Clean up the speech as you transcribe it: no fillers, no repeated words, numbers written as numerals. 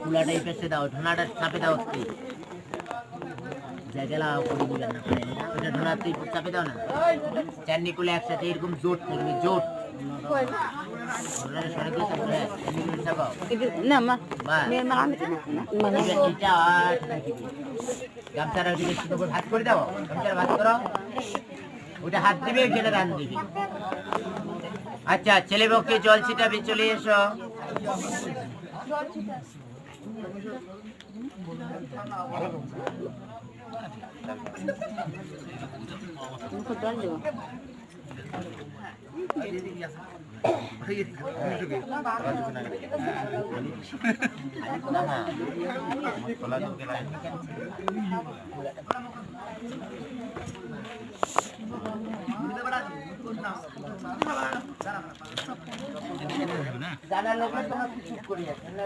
কুলাটা এই পেছে দাও, ঢোনাটা চাপে দাও তুই জায়গা করে দিবেন না, ওটা ঢোনা তুই চাপে দাও না, চারনি কুলে একসাথে এরকম জোট থাকবে, জোট না মা মেয়ের মা আমি গামছাটা ভাত করে দাও, গামছাটা ভাত করো, ওটা হাত দিবে গেলে রান দিবি। আচ্ছা ছেলে পক্ষে জল ছিটাবে, চলে এসো। জল দেবো জানার লোক তোমার কিছু করি